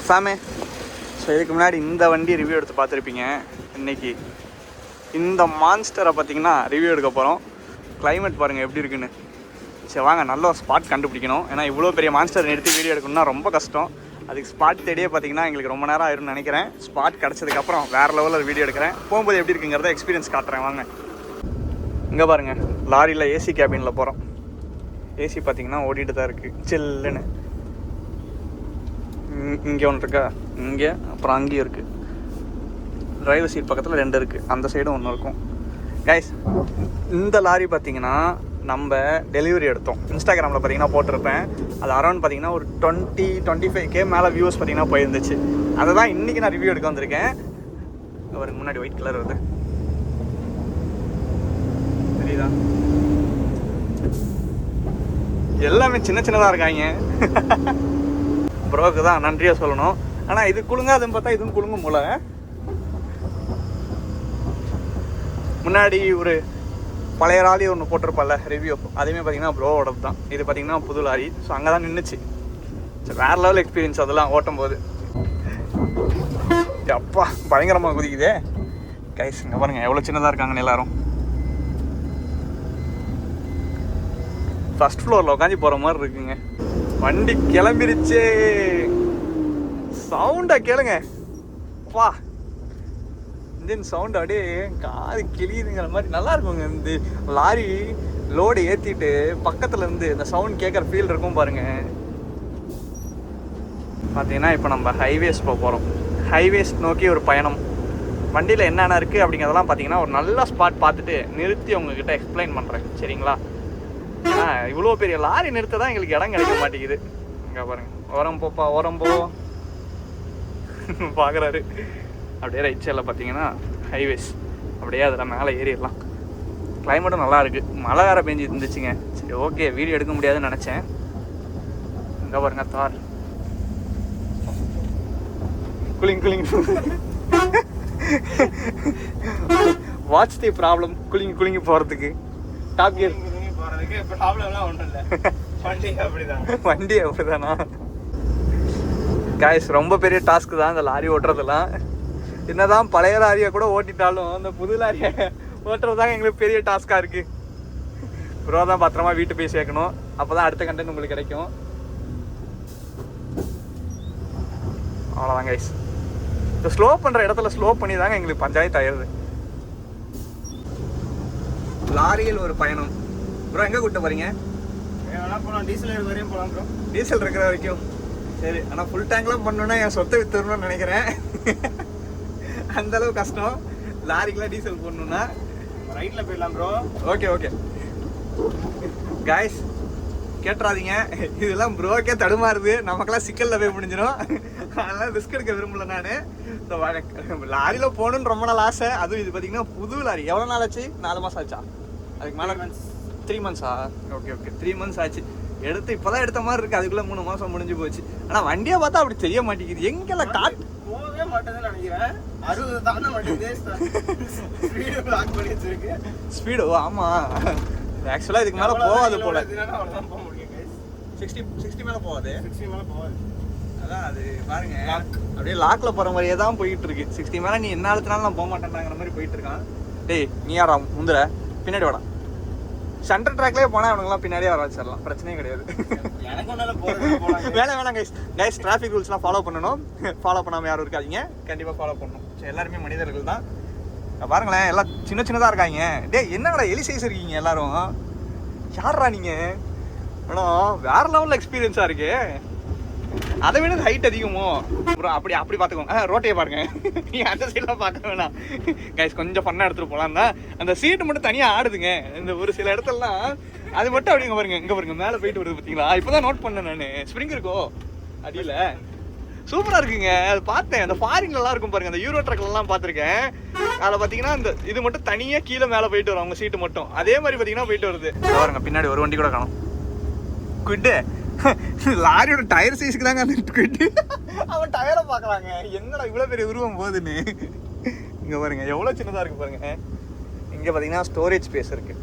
ஃபேமே. So இதுக்கு முன்னாடி இந்த வண்டி ரிவ்யூ எடுத்து பார்த்துருப்பீங்க. இன்றைக்கி இந்த மான்ஸ்டரை பார்த்தீங்கன்னா ரிவ்யூ எடுக்க போகிறோம். கிளைமேட் பாருங்கள் எப்படி இருக்குன்னு. சரி வாங்க, நல்ல ஒரு ஸ்பாட் கண்டுபிடிக்கணும். ஏன்னா இவ்வளோ பெரிய மான்ஸ்டர் நிறுத்தி வீடியோ எடுக்கணும்னா ரொம்ப கஷ்டம். அதுக்கு ஸ்பாட் தேடியே பார்த்தீங்கன்னா எங்களுக்கு ரொம்ப நேரம் ஆயிரும்னு நினைக்கிறேன். ஸ்பாட் கிடச்சதுக்கப்புறம் வேறு லெவலில் வீடியோ எடுக்கிறேன். போகும்போது எப்படி இருக்குங்கிறத எக்ஸ்பீரியன்ஸ் காட்டுறேன் வாங்க. இங்கே பாருங்கள், லாரியில் ஏசி கேபினில் போகிறோம். ஏசி பார்த்தீங்கன்னா ஓடிட்டு தான் இருக்குது சில்லுன்னு. இங்கே ஒன்று இருக்கா, இங்கே அப்புறம் அங்கேயும் இருக்குது. டிரைவர் சீட் பக்கத்தில் 2 இருக்குது, அந்த சைடும் ஒன்று இருக்கும். கைஸ், இந்த லாரி பார்த்தீங்கன்னா நம்ம டெலிவரி எடுத்தோம். இன்ஸ்டாகிராமில் பார்த்தீங்கன்னா போட்டிருப்பேன். அது அரௌண்ட் பார்த்தீங்கன்னா ஒரு 20-25K மேலே வியூஸ் பார்த்தீங்கன்னா போயிருந்துச்சு. அதை தான் இன்றைக்கி நான் ரிவ்யூ எடுக்க வந்திருக்கேன். அவருக்கு முன்னாடி ஒயிட் கலர் வருது, தெரியுதா? எல்லாமே சின்ன சின்னதாக இருக்காங்க. ப்ரோக்கு தான் நன்றியாக சொல்லணும். ஆனால் இது குலுங்காதுன்னு பார்த்தா இதுவும் குலுங்கும் போல. முன்னாடி ஒரு பழைய லாரி ஒன்று போட்டிருப்பால ரிவ்யூ, அதுவுமே பார்த்தீங்கன்னா ப்ரோவோடது தான். இது பார்த்தீங்கன்னா புது லாரி. ஸோ அங்கே தான் நின்றுச்சு. சரி, வேறு லெவல் எக்ஸ்பீரியன்ஸ் அதெல்லாம் ஓட்டும் போது. அப்பா பயங்கரமாக குதிக்குதே கைஸ். இங்கே பாருங்கள் எவ்வளோ சின்னதாக இருக்காங்கன்னு எல்லாரும். ஃபர்ஸ்ட் ஃப்ளோரில் உட்காந்து போகிற மாதிரி இருக்குங்க. வண்டி கிளம்பிருச்சு. சவுண்டை கேளுங்க. வா, இன்ஜின் சவுண்டு அப்படியே காது கிளியுதுங்கிற மாதிரி நல்லா இருக்குங்க. இந்த லாரி லோடு ஏற்றிட்டு பக்கத்தில் இருந்து இந்த சவுண்ட் கேட்குற ஃபீல் இருக்கும் பாருங்க. பார்த்தீங்கன்னா இப்போ நம்ம ஹைவேஸ் போக போகிறோம். ஹைவேஸ் நோக்கி ஒரு பயணம். வண்டியில் என்னென்ன இருக்குது அப்படிங்கிறதெல்லாம் பார்த்தீங்கன்னா ஒரு நல்ல ஸ்பாட் பார்த்துட்டு நிறுத்தி உங்ககிட்ட எக்ஸ்பிளைன் பண்ணுறேன், சரிங்களா? ஏன்னா இவ்வளோ பெரிய லாரி நிறுத்த தான் எங்களுக்கு இடம் கிடைக்க மாட்டேங்குது. இங்கே பாருங்க, ஓரம் போப்பா ஓரம் போ பார்க்குறாரு. அப்படியே ரைட் சைடில் பார்த்தீங்கன்னா ஹைவேஸ். அப்படியே அதில் மேலே ஏறிடலாம். கிளைமேட்டும் நல்லா இருக்குது. மழை வேறு பெஞ்சு இருந்துச்சுங்க. சரி ஓகே, வீடியோ எடுக்க முடியாதுன்னு நினச்சேன். இங்கே பாருங்க தார் குளிங் குளிங். Watch the problem. குளிங் குளிங்கி போகிறதுக்கு டாப் கியர் வண்டி அப்படிதானா காய்ஸ்? ரொம்ப பெரிய டாஸ்க் தான் இந்த லாரி ஓட்டுறதுலாம். என்னதான் பழைய லாரியை கூட ஓட்டிட்டாலும் அந்த புது லாரியை ஓட்டுறது தான் எங்களுக்கு பெரிய டாஸ்காக இருக்குது. ப்ரோ தான் பத்திரமா வீட்டு போய் சேர்க்கணும். அப்போ தான் அடுத்த கண்டென்ட் உங்களுக்கு கிடைக்கும். அவ்வளோதான் கைஸ். இந்த ஸ்லோ பண்ணுற இடத்துல ஸ்லோ பண்ணி தாங்க எங்களுக்கு பஞ்சாயத்து ஆயிடுது. லாரியில் ஒரு பயணம். ப்ரோ எங்கே கூப்பிட்டு போகிறீங்க? போகலாம், டீசல் இருக்கிற வரையும் போகலாம் ப்ரோ. டீசல் இருக்கிற வரைக்கும் சரி. ஆனால் ஃபுல் டேங்க்லாம் பண்ணணுன்னா என் சொத்தை வித்துடணும்னு நினைக்கிறேன். அந்தளவு கஷ்டம். லாரிக்கெலாம் டீசல் போடணுன்னா ரைட்டில் போயிடலாம் ப்ரோ. ஓகே ஓகே காய்ஸ், கேட்டுறாதீங்க. இதெல்லாம் ப்ரோக்கே தடுமாறுது. நமக்கெல்லாம் சிக்கலில் போய் முடிஞ்சிடும். அதெல்லாம் ரிஸ்க் எடுக்க விரும்பல நான். லாரியில் போகணுன்னு ரொம்ப நாள் ஆசை. அதுவும் இது பார்த்தீங்கன்னா புது லாரி. எவ்வளோ நாள் ஆச்சு? 4 மாதம் ஆச்சா? அதுக்கு மேலே 3 மந்த்ஸா? ஓகே ஓகே 3 மந்த்ஸ் ஆச்சு. எடுத்து இப்போ தான் எடுத்த மாதிரி இருக்குது. அதுக்குள்ளே 3 மாதம் முடிஞ்சு போச்சு. ஆனால் வண்டியை பார்த்தா அப்படி தெரிய மாட்டேங்குது. எங்கெல்லாம் காட்டு போகவே மாட்டேங்குதுன்னு நினைக்கிறேன். 60 தாண்ட மாட்டேங்குது. ஸ்பீடு பிளாக் பண்ணி வச்சிருக்கு. ஸ்பீடு ஆமாம். ஆக்சுவலாக இதுக்கு மேலே போகாது போல. அவ்வளோதான் போக முடியும் கைஸ். 60 மேலே போகாது. 60 மேலே போகாது. அதான் அது பாருங்க, அப்படியே லாக்கில் போகிற மாதிரியே தான் போயிட்டு இருக்கு. 60 மேலே நீ என்ன அழுத்தினாலும் நான் போக மாட்டேன்டாங்கிற மாதிரி போயிட்டு இருக்கான். டேய் நீ யாரா முந்துற? பின்னாடி வாடா. சென்டர் ட்ராக்லேயே போனால் அவனுங்களாம் பின்னாடியே வர வச்சிடலாம், பிரச்சனையே கிடையாது. வேணாம் கைஸ். கைஸ் டிராஃபிக் ரூல்ஸ்லாம் ஃபாலோ பண்ணணும். ஃபாலோ பண்ணாமல் யாரும் இருக்காதீங்க. கண்டிப்பாக ஃபாலோ பண்ணணும். சரி, எல்லாருமே மனிதர்கள் தான். பாருங்களேன், எல்லாம் சின்ன சின்னதாக இருக்காங்க. டே என்னடா எலி சைஸ் இருக்கீங்க எல்லாரும்? யாரா நீங்கள்? ஆனால் வேறு லெவலில் எக்ஸ்பீரியன்ஸாக இருக்கு. அதை விட ஹைட் அதிகமோ ப்ரோ? அப்படி பார்த்துக்கோங்க. ரோட்டையை பாருங்க. நீ அந்த சைடெலாம் பார்க்க வேணாம் கைஸ். கொஞ்சம் ஃபன்னாக எடுத்துகிட்டு போகலாம் தான். அந்த சீட்டு மட்டும் தனியாக ஆடுதுங்க. இந்த ஒரு சில இடத்துலலாம் அது மட்டும் அப்படிங்க பாருங்க. இங்கே பாருங்க மேலே போயிட்டு வருது பார்த்தீங்களா? இப்போ தான் நோட் பண்ணேன் நான். ஸ்ப்ரிங் இருக்கோ அடியில்? சூப்பராக இருக்குங்க. அது பார்த்தேன். அந்த ஃபாரின்லலாம் இருக்கும் பாருங்க, அந்த யூரோ ட்ரக்லாம் பார்த்துருக்கேன். அதில் பார்த்தீங்கன்னா இந்த இது மட்டும் தனியாக கீழே மேலே போயிட்டு வரும். அவங்க சீட்டு மட்டும் அதே மாதிரி பார்த்தீங்கன்னா போயிட்டு வருது. பாருங்க பின்னாடி ஒரு வண்டி கூட காணும். குட்டு லாரியோட டயர் சைஸ்க்கு தாங்க அந்த குட்டு. அவன் டயரை பார்க்கலாங்க. என்னடா இவ்வளோ பெரிய உருவம் போகுதுன்னு. இங்கே பாருங்க எவ்வளோ சின்னதாக இருக்குது பாருங்க. இங்கே பார்த்தீங்கன்னா ஸ்டோரேஜ் ஸ்பேஸ் இருக்குது.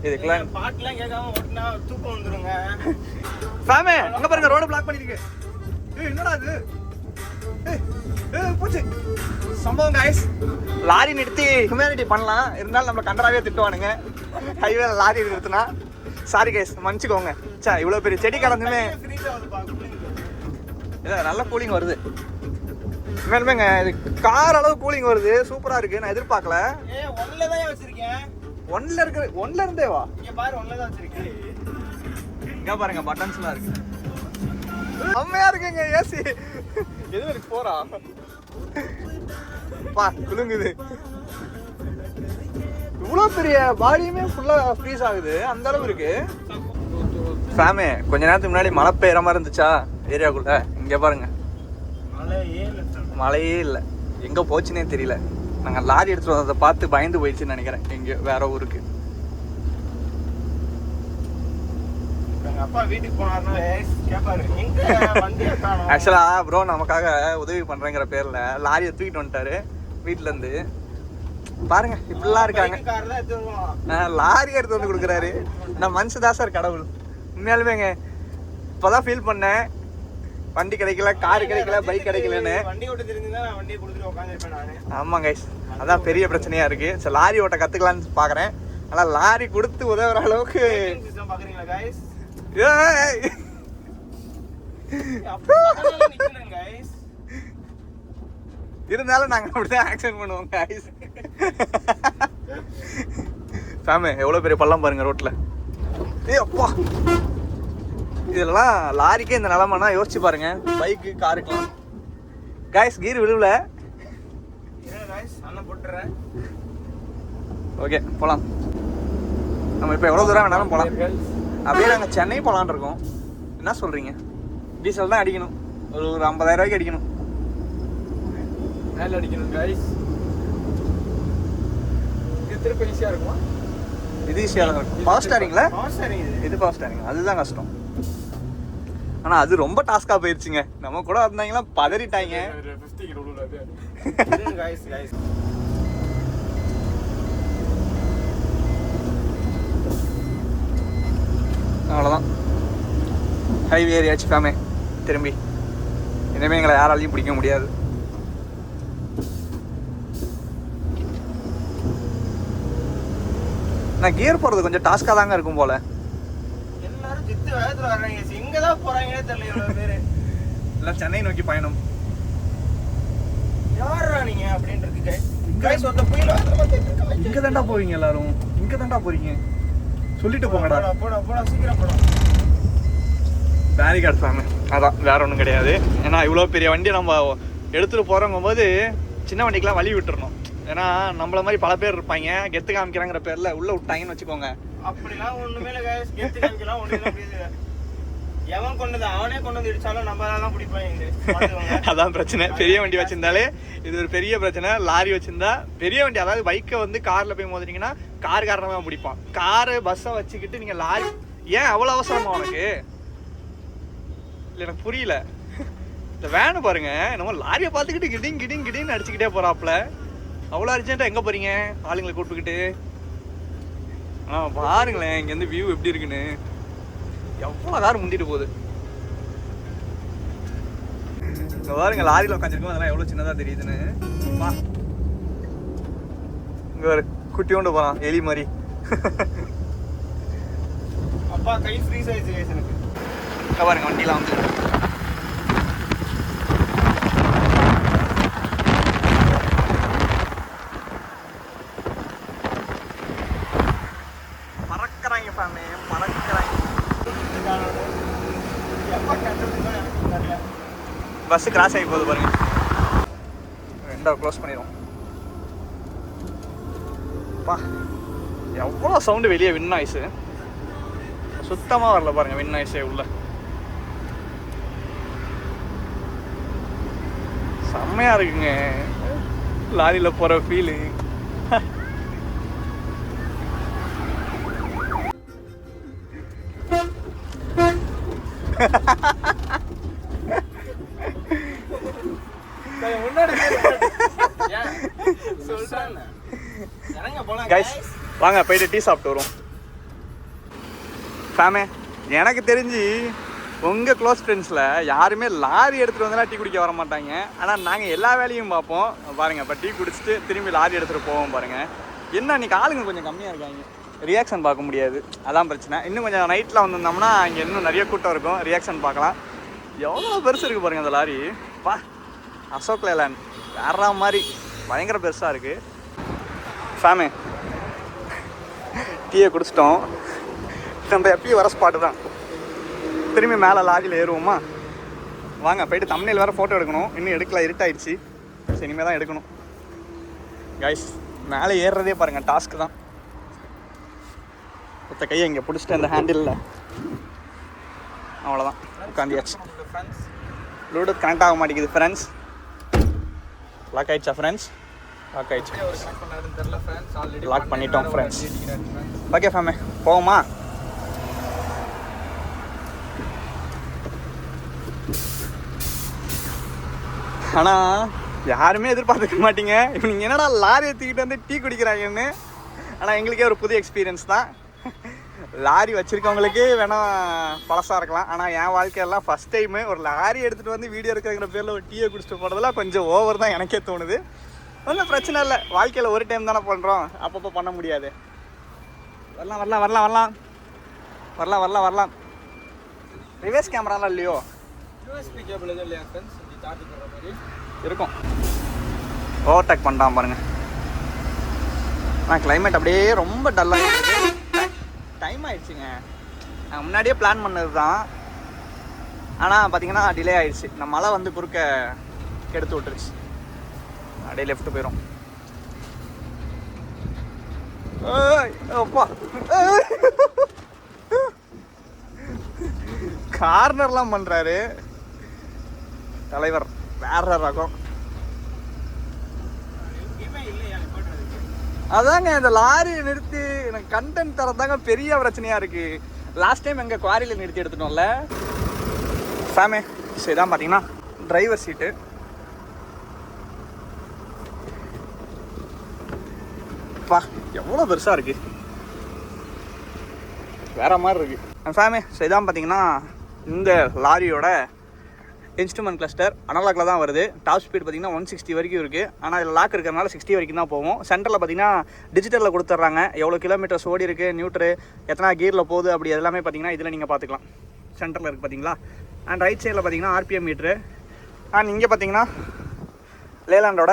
இதுக்கெல்லாம் பாட்டுலாம் கேட்காம ஓட்டினா தூக்கம் வந்துருங்க. ஃபேமே அங்கே பாருங்க, ரோடு பிளாக் பண்ணிருக்கு. என்னடா அது? போச்சு சம்பவம் காய்ஸ். லாரி நிறுத்தி ஹியூமனிட்டி பண்ணலாம், இருந்தாலும் நம்மளை கண்டராவே திட்டுவானுங்க ஹைவேல லாரி நிறுத்தினா. சாரி கைஸ், மன்னிச்சுக்கோங்க. சா இவ்வளோ பெரிய செடி கடந்துமே இல்லை, நல்ல கூலிங் வருது மேலுமேங்க. இது கார் அளவு கூலிங் வருது, சூப்பராக இருக்குது. நான் எதிர்பார்க்கல. ஒன்ல இருந்தே வா. இங்கே பாருங்க, பட்டன்ஸ்லாம் இருக்கு, செம்மையா இருக்குங்க. ஏசி எது இருக்கு போறா பா, குலுங்குது. இவ்வளோ பெரிய பாடியுமே ஃபுல்லா ஃப்ரீஸ் ஆகுது, அந்த அளவு இருக்கு. சாமே கொஞ்ச நேரத்துக்கு முன்னாடி மழை பெய்யற மாதிரி இருந்துச்சா ஏரியாக்குள்ள. இங்க பாருங்க, மழையே இல்லை, எங்க போச்சுன்னே தெரியல. நாங்க லாரி எடுத்துட்டு வந்ததை பார்த்து பயந்து போயிடுச்சுன்னு நினைக்கிறேன். எங்க வேற ஊருக்கு அப்பா வீட்டுக்கு போனாருன்னா கேட்பாரு, ஆக்சுவலா ப்ரோ நமக்காக உதவி பண்றேங்கிற பேர்ல லாரியை தூக்கிட்டு வந்துட்டாரு வீட்டுல இருந்து. பாருங்க இப்படிலாம் இருக்காங்க. லாரி எடுத்து வந்து கொடுக்குறாரு. நான் மனுஷதா சார் கடவுள். உண்மையாலுமேங்க இப்பதான் ஃபீல் பண்ணேன், வண்டி கிடைக்கல, கார் கிடைக்கல, பைக் கிடைக்கலன்னு. ஆமா கைஸ், அதான் பெரிய பிரச்சனையா இருக்கு. சரி லாரி ஓட்ட கத்துக்கலான்னு பாக்குறேன். ஆனா லாரி கொடுத்து உதவுற அளவுக்கு இருந்தாலும் நாங்க அப்படிதான் ஆக்சன் பண்ணுவோம் கைஸ். சாமி எவ்வளவு பெரிய பள்ளம் பாருங்க ரோட்ல. ஏய் அப்பா, இதெல்லாம் லாரிக்கே இந்த நிலமைனா யோசிச்சு பாருங்க, பைக்கு காருக்கெல்லாம். கைஸ் கீர் விழுவல. ஓகே போலாம். நம்ம இப்போ எவ்வளோ தூரம் வேணாலும் போகலாம். அப்படியே நாங்கள் சென்னை போகலான் இருக்கோம். என்ன சொல்கிறீங்க? டீசல் தான் அடிக்கணும், ஒரு 50,000 ரூபாய்க்கு அடிக்கணும். மேலே அடிக்கணும் கைஸ். இது திருப்பி ஈஸியாக இருக்குமா? இது ஈஸியாக தான் இருக்கும். பவர் ஸ்டாரிங்களா? இது பவர் ஸ்டாரிங், அதுதான் கஷ்டம். ஆனால் அது ரொம்ப டாஸ்காக போயிடுச்சுங்க. நம்ம கூட வந்தாங்கன்னா பதறிட்டாங்க. அவ்வளோதான், ஹைவே ஏரியாச்சு ஃபேமே. திரும்பி இனிமேல் எங்களை யாராலையும் பிடிக்க முடியாது. நான் கியர் போகிறது கொஞ்சம் டாஸ்காக தாங்க இருக்கும் போல. எல்லாரும் ஜித்து வேகத்தில் வர்றாங்க, எங்கே தான் போகிறாங்கன்னே தெரியல. இவ்வளோ பேர் எல்லாம் சென்னை நோக்கி பயணம். யாரா நீங்க அப்படின்றது கைஸ். அந்த புயல் இங்கே தாண்டா போவீங்க எல்லாரும், இங்கே தாண்டா போறீங்க சொல்லிட்டு போங்கடா. போடா சீக்கிரம் போடா. பேரிகார்டு ஃபேமு, அதான் வேற ஒன்றும் கிடையாது. ஏன்னா இவ்வளோ பெரிய வண்டியை நம்ம எடுத்துகிட்டு போகிறோங்கும் போது சின்ன வண்டிக்கெலாம் வழி விட்டுறணும். ஏன்னா நம்மள மாதிரி பல பேர் இருப்பாங்க, கெத்து காமிக்கிறாங்கிற பேரில் உள்ளே விட்டாங்கன்னு வச்சுக்கோங்க. அப்படிலாம் ஒன்றுமே இல்லை கைஸ், கெத்து காமிக்கலாம் ஒன்றுமே. எவன் கொண்டது அவனே கொண்டு வந்து இடிச்சாலும் நம்ம தான் பிடிப்பாங்க. அதான் பிரச்சனை. பெரிய வண்டி வச்சிருந்தாலே இது ஒரு பெரிய பிரச்சனை. லாரி வச்சிருந்தா பெரிய வண்டி, அதாவது பைக்கை வந்து கார்ல போய் மோதினீங்கன்னா கார் காரணமாக பிடிப்பான். காரு பஸ்ஸை வச்சுக்கிட்டு நீங்க லாரி ஏன் அவ்வளோ அவசரமா உனக்கு? இல்லை எனக்கு புரியல. இந்த வேனு பாருங்க, நம்ம லாரியை பார்த்துக்கிட்டு கிடிங் கிடிங் கிடின்னு அடிச்சுக்கிட்டே போறாப்புல. அவ்வளோ அர்ஜென்ட்டாக எங்கே போறீங்க ஆளுங்களை கூப்பிட்டுக்கிட்டு? பாருங்களேன் இங்கேருந்து வியூ எப்படி இருக்குன்னு. எவ்வளோ கார் முந்திட்டு போகுது பாருங்க. லாரியில் உட்காந்துருக்கோம், அதெல்லாம் எவ்வளோ சின்னதாக தெரியுதுன்னு. வா இங்கே ஒரு குட்டி கொண்டு போகலாம், எலி மாதிரி. அப்பா கை ஃப்ரீஸ் ஆயிடுச்சு எனக்கு. பாருங்க வண்டிலாம் வந்து பறக்கிறாங்க ஃபேமே, பறக்கிறாங்க. பஸ் கிராஸ் ஆகி போகுது பாருங்க. ரெண்டாவது க்ளோஸ் பண்ணிடுவோம். பா எவ்வளோ சவுண்டு வெளியே, வின் நாய்ஸு சுத்தமாக வரல பாருங்க. வின் நாய்ஸே உள்ள செம்மையாக இருக்குங்க லாரியில் போகிற ஃபீலு. கைஸ் வாங்க போயிட்டு டீ சாப்பிட்டு வரும். ஃபேமே எனக்கு தெரிஞ்சு உங்கள் க்ளோஸ் ஃப்ரெண்ட்ஸில் யாருமே லாரி எடுத்துகிட்டு வந்தாலும் டீ குடிக்க வர மாட்டாங்க. ஆனால் நாங்கள் எல்லா வேலையும் பார்ப்போம் பாருங்கள். இப்போ டீ குடிச்சிட்டு திரும்பி லாரி எடுத்துகிட்டு போவோம் பாருங்கள். என்ன இன்றைக்கி ஆளுங்க கொஞ்சம் கம்மியாக இருக்காங்க, ரியாக்ஷன் பார்க்க முடியாது, அதான் பிரச்சனை. இன்னும் கொஞ்சம் நைட்டில் வந்திருந்தோம்னா இங்கே இன்னும் நிறைய கூட்டம் இருக்கும், ரியாக்ஷன் பார்க்கலாம். எவ்வளோ பெருசு இருக்குது பாருங்கள் அந்த லாரி. பா, அசோக் லேலாண்ட் வேற மாதிரி பயங்கர பெருசாக இருக்குது. ஃபேமே டீயை குடிச்சிட்டோம். நம்ம எப்பயும் வர ஸ்பாட்டு தான். திரும்பி மேலே லாரியில் ஏறுவோமா? வாங்க போய்ட்டு தம்ப்நெயில் வேறு ஃபோட்டோ எடுக்கணும். இன்னும் எடுக்கல, இருட்டாயிடுச்சு. சரி, இனிமேல் தான் எடுக்கணும். கைஸ் மேலே ஏறுறதே பாருங்கள் டாஸ்க்கு தான். ஒத்த கையை இங்கே பிடிச்சிட்டு அந்த ஹேண்டிலில் அவ்வளோதான் உட்காந்தியாச்சு. ப்ளூடூத் கனெக்ட் ஆக மாட்டேங்குது ஃப்ரெண்ட்ஸ். லாக் ஆயிடுச்சா ஃப்ரெண்ட்ஸ்? லாக் ஆயிடுச்சு. லாக் பண்ணிட்டோம் ஃப்ரெண்ட்ஸ். ஓகே ஃபேமே போவோமா? ஆனால் யாருமே எதிர்பார்த்துக்க மாட்டீங்க இப்போ நீங்கள் என்னடா லாரி ஏற்றிக்கிட்டு வந்து டீ குடிக்கிறாங்கன்னு. ஆனால் எங்களுக்கே ஒரு புது எக்ஸ்பீரியன்ஸ் தான். லாரி வச்சுருக்கவங்களுக்கு வேணால் பழசாக இருக்கலாம். ஆனால் என் வாழ்க்கையெல்லாம் ஃபஸ்ட் டைமு ஒரு லாரி எடுத்துகிட்டு வந்து வீடியோ எடுக்கிற பேரில் ஒரு டீயை குடிச்சிட்டு போகிறதுலாம் கொஞ்சம் ஓவர் தான் எனக்கே தோணுது. ஒன்றும் பிரச்சனை இல்லை, வாழ்க்கையில் ஒரு டைம் தானே பண்ணுறோம், அப்பப்போ பண்ண முடியாது. வரலாம் வரலாம் வரலாம் வரலாம் வரலாம் வரலாம் வரலாம். ரிவர்ஸ் கேமராலாம் இல்லையோ? யூஎஸ்பி கேபிள் எதுவும் இல்லையா ஃப்ரெண்ட்ஸ்? சார்ஜ் பண்ணுற மாதிரி இருக்கும். ஓவர்டேக் பண்ணிட்டான் பாருங்கள். ஆனால் கிளைமேட் அப்படியே ரொம்ப டல்லாக இருக்குது. டைம் ஆயிடுச்சுங்க. நாங்கள் முன்னாடியே பிளான் பண்ணது தான். ஆனால் பார்த்தீங்கன்னா டிலே ஆயிடுச்சு. நம்ம மழை வந்து குறுக்க கெடுத்து விட்டுருச்சு. அப்படியே லெஃப்ட் போயிடும். அப்பா கார்னர்லாம் பண்ணுறாரு தலைவர், வேற ரகம். அதாங்க இந்த லாரி நிறுத்தி எனக்கு கண்டென்ட் தரதாங்க பெரிய பிரச்சனையாக இருக்குது. லாஸ்ட் டைம் எங்கள் குவாரியில் நிறுத்தி எடுத்துட்டோம்ல ஃபேமே. சரி, இதான் பார்த்தீங்கன்னா டிரைவர் சீட்டு. பா, எவ்வளோ பெருசாக இருக்குது, வேற மாதிரி இருக்குது ஃபேமே. ஸோ இதான் பார்த்தீங்கன்னா இந்த லாரியோட இன்ஸ்ட்ருமெண்ட் கிளஸ்டர். அனலாக்ல தான் வருது. டாப் ஸ்பீட் பார்த்தீங்கன்னா 160 வரைக்கும் இருக்குது. ஆனால் இதில் லாக் இருக்கிறதுனால 60 வரைக்கும் தான் போகும். சென்டரில் பார்த்தீங்கன்னா டிஜிட்டலில் கொடுத்துட்றாங்க. எவ்வளோ கிலோமீட்டர்ஸ் ஓடி இருக்குது, நியூட்ரு எத்தனை கியரில் போகுது, அப்படி எல்லாமே பார்த்தீங்கன்னா இதில் நீங்கள் பார்த்துக்கலாம். சென்டரில் இருக்குது பார்த்தீங்களா. அண்ட் ரைட் சைடில் பார்த்தீங்கன்னா RPM மீட்ரு. அண்ட் இங்கே பார்த்தீங்கன்னா லேலாண்டோட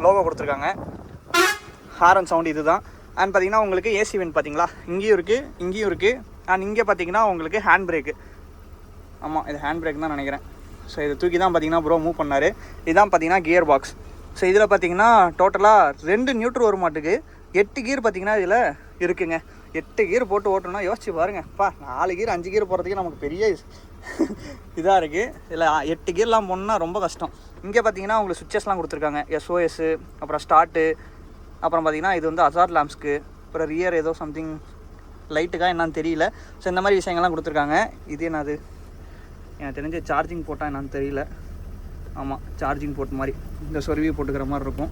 லோகோ கொடுத்துருக்காங்க. ஹாரன் சவுண்ட் இது தான். அண்ட் பார்த்தீங்கன்னா உங்களுக்கு ஏசி வென்ட் பார்த்தீங்களா, இங்கேயும் இருக்குது, இங்கேயும் இருக்குது. அண்ட் இங்கே பார்த்தீங்கன்னா உங்களுக்கு ஹேண்ட் பிரேக்கு. ஆமாம், இது ஹேண்ட் பிரேக் தான் நினைக்கிறேன். ஸோ இதை தூக்கி தான் பார்த்தீங்கன்னா ப்ரோ மூவ் பண்ணார். இதுதான் பார்த்தீங்கன்னா கியர் பாக்ஸ். ஸோ இதில் பார்த்தீங்கன்னா டோட்டலாக 2 நியூட்ரு வர மாட்டுக்கு 8 கியர் பார்த்தீங்கன்னா இதில் இருக்குங்க. 8 கியர் போட்டு ஓட்டணும்னா யோசிச்சு பாருங்கப்பா. 4 கியர் 5 கியர் போகிறதுக்கே நமக்கு பெரிய இதாக இருக்குது. இதில் 8 கியர்லாம் போகணுன்னா ரொம்ப கஷ்டம். இங்கே பார்த்தீங்கன்னா உங்களுக்கு சுவிச்சஸ்லாம் கொடுத்துருக்காங்க. SOS, அப்புறம் ஸ்டார்ட்டு, அப்புறம் பார்த்தீங்கன்னா இது வந்து அசார்ட் லேம்ப்ஸ்க்கு, அப்புறம் ரியர் ஏதோ சம்திங் லைட்டுக்காக என்னன்னு தெரியல. ஸோ இந்த மாதிரி விஷயங்கள்லாம் கொடுத்துருக்காங்க. இது என்னது எனக்கு தெரிஞ்ச சார்ஜிங் போட்டால் என்னன்னு தெரியல. ஆமாம், சார்ஜிங் போர்ட் மாதிரி இந்த சொருவி போட்டுக்கிற மாதிரி இருக்கும்.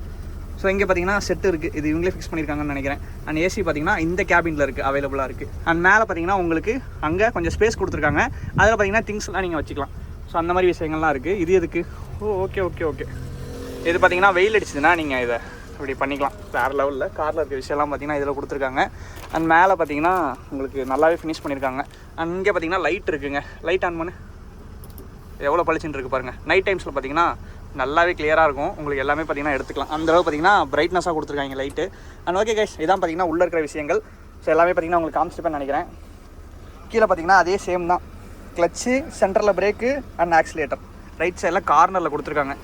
ஸோ இங்கே பார்த்தீங்கன்னா செட்டு இருக்குது. இது இவங்களே ஃபிக்ஸ் பண்ணியிருக்காங்கன்னு நினைக்கிறேன். அண்ட் ஏசி பார்த்தீங்கன்னா இந்த கேபினில் இருக்குது, அவைலபிளாக இருக்குது. அண்ட் மேலே பார்த்தீங்கன்னா உங்களுக்கு அங்கே கொஞ்சம் ஸ்பேஸ் கொடுத்துருக்காங்க. அதில் பார்த்தீங்கன்னா திங்ஸ்லாம் நீங்கள் வச்சுக்கலாம். ஸோ அந்த மாதிரி விஷயங்கள்லாம் இருக்குது. இது எதுக்கு? Okay okay okay. இது பார்த்தீங்கன்னா வெயில் அடிச்சதுன்னா நீங்கள் இதை இப்படி பண்ணிக்கலாம். வேறு லெவலில் காரில் இருக்க விஷயம்லாம் பார்த்தீங்கன்னா இதில் கொடுத்துருக்காங்க. அண்ட் மேலே பார்த்தீங்கன்னா உங்களுக்கு நல்லாவே ஃபினிஷ் பண்ணியிருக்காங்க. அண்ட் இங்கே பார்த்தீங்கன்னா லைட் இருக்குங்க. லைட் ஆன் பண்ணு, எவ்வளோ பளிச்சுன்னு இருக்குது பாருங்கள். நைட் டைம்ஸில் பார்த்தீங்கன்னா நல்லாவே கிளியராக இருக்கும். உங்களுக்கு எல்லாமே பார்த்தீங்கன்னா எடுத்துக்கலாம். அந்தளவு பார்த்தீங்கன்னா பிரைட்னஸாக கொடுத்துருக்காங்க லைட்டு. அண்ட் ஓகே கைஸ், இதான் பார்த்தீங்கன்னா உள்ளே இருக்கிற விஷயங்கள். ஸோ எல்லாமே பார்த்தீங்கன்னா உங்களுக்கு காமிச்சிருப்பேன்னு நினைக்கிறேன். கீழே பார்த்தீங்கன்னா அதே சேம் தான். கிளச்சு, சென்டரில் பிரேக்கு அண்ட் ஆக்சிலேட்டர். ரைட் சைடில் கார்னரில் கொடுத்துருக்காங்க.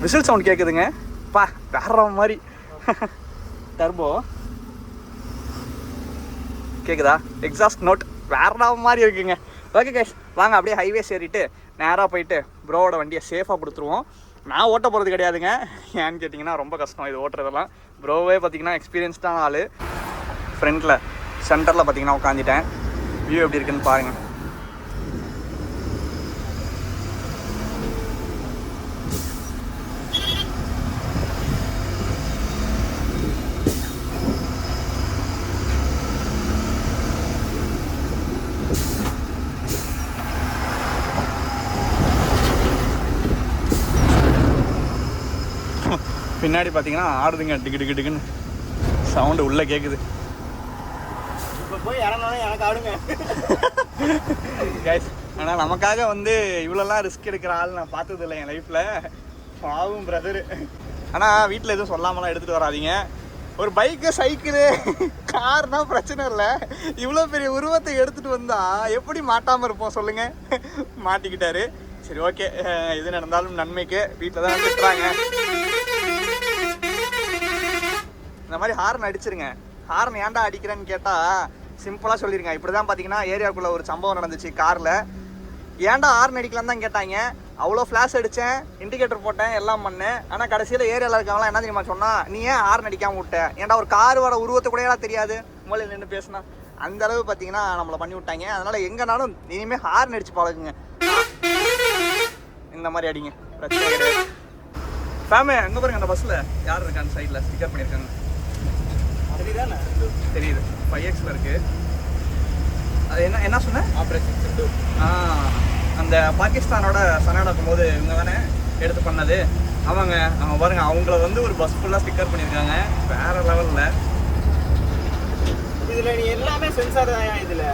விசில் சவுண்ட் கேட்குதுங்க. பா, வேற மாதிரி. டர்போ கேட்குதா? எக்ஸாஸ்ட் நோட் வேற மாதிரி இருக்குங்க. ஓகே கைஸ், வாங்க அப்படியே ஹைவேஸ் ஏறிட்டு நேராக போயிட்டு ப்ரோவோட வண்டியை சேஃபாக கொடுத்துருவோம். நான் ஓட்ட போகிறது கிடையாதுங்க. ஏன்னு கேட்டிங்கன்னா ரொம்ப கஷ்டம் இது ஓட்டுறதெல்லாம். ப்ரோவே பார்த்தீங்கன்னா எக்ஸ்பீரியன்ஸ்டான ஆள். ஃப்ரண்ட்டில் சென்டரில் பார்த்தீங்கன்னா உட்காந்துட்டேன். வியூ எப்படி இருக்குன்னு பாருங்கள். பின்னாடி பார்த்தீங்கன்னா ஆடுதுங்க டிக்கு டிக்கு டிக்குன்னு சவுண்டு உள்ளே கேட்குது. இப்போ போய் இறந்தாலும் எனக்கு ஆடுங்க கைஸ். ஆனால் நமக்காக வந்து இவ்வளோலாம் ரிஸ்க் எடுக்கிற ஆள் நான் பார்த்தது இல்லை என் லைஃப்பில். பாவும் பிரதரு. ஆனால் வீட்டில் எதுவும் சொல்லாமலாம் எடுத்துகிட்டு வராதிங்க. ஒரு பைக்கு சைக்கிளு கார்னால் பிரச்சனை இல்லை, இவ்வளோ பெரிய உருவத்தை எடுத்துகிட்டு வந்தால் எப்படி மாட்டாமல் இருப்போம் சொல்லுங்கள். மாட்டிக்கிட்டாரு. சரி ஓகே, எது நடந்தாலும் நன்மைக்கு. வீட்டில் தான் திட்டுறாங்க. இந்த மாதிரி ஹார்ன் அடிச்சிருங்க. ஹார்ன் ஏன்டா அடிக்கிறேன்னு கேட்டால் சிம்பிளாக சொல்லிடுங்க. இப்படி தான் பார்த்தீங்கன்னா ஏரியாவுக்குள்ளே ஒரு சம்பவம் நடந்துச்சு காரில். ஏன்டா ஹார்ன் அடிக்கலான்னு தான் கேட்டாங்க. அவ்வளோ ஃப்ளாஷ் அடித்தேன், இண்டிகேட்டர் போட்டேன், எல்லாம் பண்ணேன். ஆனால் கடைசியில் ஏரியாவில் இருக்கவங்களாம் என்ன தெரியுமா சொன்னா, நீ ஏன் ஹார்ன் அடிக்காமல் விட்ட? ஏன்டா ஒரு கார் வர உருவத்தை கூட ஏடா தெரியாது மூலையில் நின்று பேசினா. அந்த அளவு பார்த்தீங்கன்னா நம்மளை பண்ணி விட்டாங்க. அதனால் எங்கேனாலும் இனிமேல் ஹார்ன் அடித்து பழகுங்க. இந்த மாதிரி அடிங்க, பிரச்சனை கிடையாது. ஃபேமே அங்கே பாருங்க, அந்த பஸ்ஸில் யார் இருக்காங்க சைடில் ஸ்டிக்கர் பண்ணியிருக்காங்க தெரியுது. 5Xல இருக்கு. அது என்ன என்ன சொன்னேன்? ஆப்ரேஷன் சிந்து. அந்த பாகிஸ்தானோட சண்டை நடக்கும்போது இவங்க தானே எடுத்து பண்ணது. அவங்க பாருங்க, அவங்கள வந்து ஒரு பஸ் ஃபுல்லாக ஸ்டிக்கர் பண்ணியிருக்காங்க. வேற லெவலில். இதில் நீ எல்லாமே சென்சார் தான். இதில்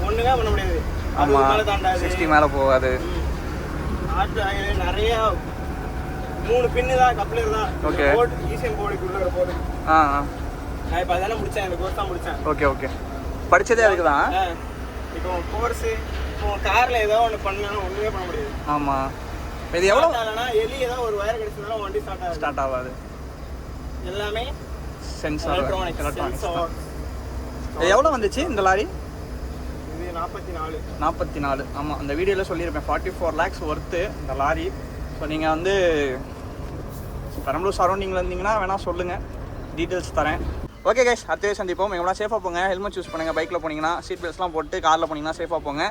ஒன்றுமே பண்ண முடியாது. ஆமாம், 60 மேலே போகாது. நிறைய 3 பின்னு தான், கப்ளர் தான். ஓகே. ஈசிஎம் போர்டுக்குள்ள போகுது. நான் இப்போ அதெல்லாம் முடித்தேன், இந்த கோர்ஸ் தான் முடித்தேன். ஓகே ஓகே, படித்ததே அதுக்கு தான். இப்போ கோர்ஸு இப்போ காரில் ஏதோ ஒன்று பண்ணலாம், ஒன்றுமே பண்ண முடியாது. ஆமாம். இது எவ்வளோ இல்லைனா எலி ஏதோ ஒரு வயர் கிடைச்சதுனால வண்டி ஸ்டார்ட் ஆகாது. எல்லாமே சென்சார் எலக்ட்ரானிக்ஸ். இது எவ்வளோ வந்துச்சு இந்த லாரி? இது 44. 44. ஆமாம், அந்த வீடியோவில் சொல்லியிருப்பேன் 44 lakhs ஒர்த்து இந்த லாரி. ஸோ நீங்கள் வந்து பெரம்பலூர் சரௌண்டிங்கில் இருந்தீங்கன்னா வேணால் சொல்லுங்கள், டீட்டெயில்ஸ் தரேன். ஓகே கைஸ், அடுத்த சந்திப்போம். எங்கெல்லாம் சேஃபாக போங்க, ஹெல்மெட் யூஸ் பண்ணுங்கள். பைக்கில் போனீங்கன்னா சீட் பெல்ட்ஸ்லாம் போட்டு, காரில் போனீங்கன்னா சேஃபாக போங்க.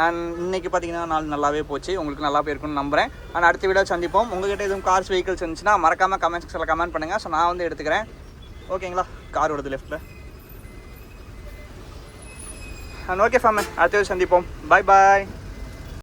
அண்ட் இன்றைக்கி பார்த்தீங்கன்னா நாள் நல்லாவே போச்சு, உங்களுக்கு நல்லா போயிருக்குன்னு நம்புகிறேன். அண்ட் அடுத்த வீடியோ சந்திப்போம். உங்கள்கிட்ட எதுவும் கார்ஸ் வெஹிக்கிள்ஸ் இருந்துச்சுன்னா மறக்காமல் கமெண்ட் செக்ஷனில் கமெண்ட் பண்ணுங்கள். ஸோ நான் வந்து எடுத்துக்கிறேன். ஓகேங்களா? கார் வருது லெஃப்ட்டில். அண்ட் ஓகே ஃபேமே, அடுத்த வீடியோ சந்திப்போம். பாய் பாய்.